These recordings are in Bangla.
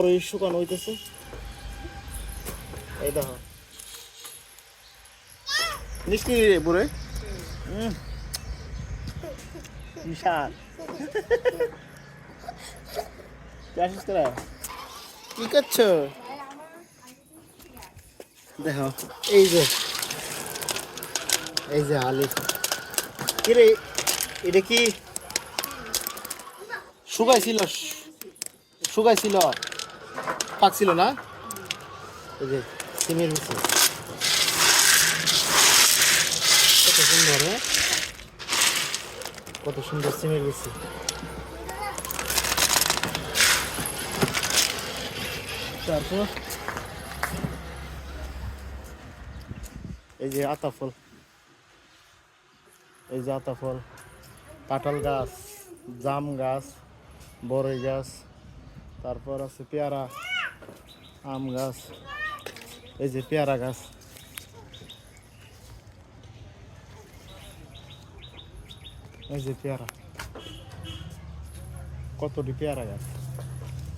ওই শুকানো হইতেছে। এই দেখো মিষ্টি বুড়ে বিশাল কি করছো? দেখো এই যে আলি কিরে, এটা কি শুকাইছিল পাকছিল না? এই যে সিমের বিচি কত সুন্দর, কত সুন্দর সিমের বিচি। তারপর এই যে আতা ফল, এই যে আতা ফল, কাঁঠাল গাছ, জাম গাছ, বড়ই গাছ, তারপর আছে পেয়ারা, আম গাছ, এই যে পেয়ারা গাছ, এই যে পেয়ারা, কতটি পেয়ারা গাছ,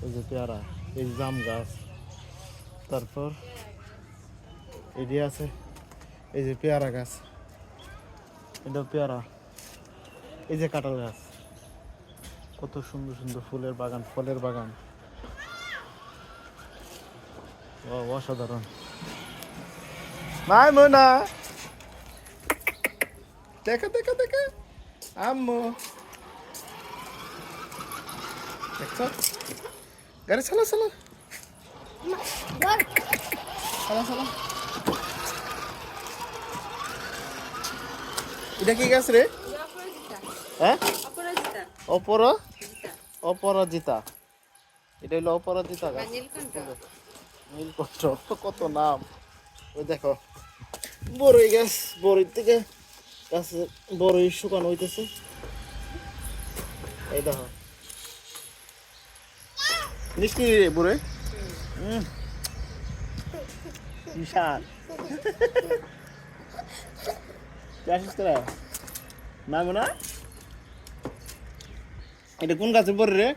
এই যে পেয়ারা, এই জাম গাছ, তারপর এটি আছে এই যে পেয়ারা গাছ, এটা পেয়ারা, এই যে কাঁঠাল গাছ, কত সুন্দর সুন্দর ফুলের বাগান, ফলের বাগান, অসাধারণ। মাইমুনা দেখা দেখা দেখা আম্মু দেখছো, গাড়ি চালা চালা চালা চালা। এটা কি গাছ রে? হ্যাঁ অপরাজিতা, এটা হলো অপরাজিতা গাছ। নীলকণ্ঠ, কত নাম। ওই দেখো বড়ই গাছ, বড়ই থেকে গাছে বড়ই শুকানো হইতেছে। এই দেখো মিষ্টি বুড়ে বিশাল মামুনা, এটা কোন গাছে পড়ে রে?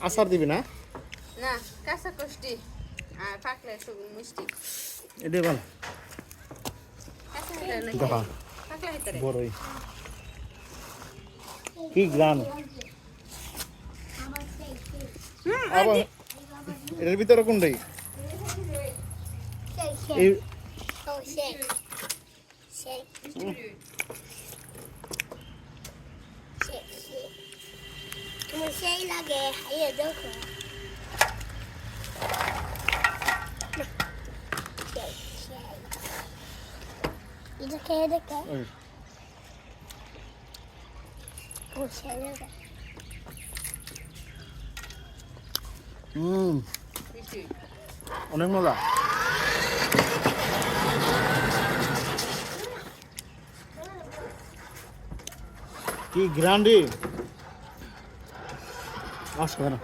আচার দিবি না? না, কাঁচা কষ্টি আর পাকলে একটু মিষ্টি। এটাই ভালো। বড়ই কি গ্রাম, আবার এটার ভিতরে কোনটাই সেই লাগে হাইয়ে দেখো এটা খেয়ে দেখো অনেক মজা। কি গ্রান্ডি আসবে না।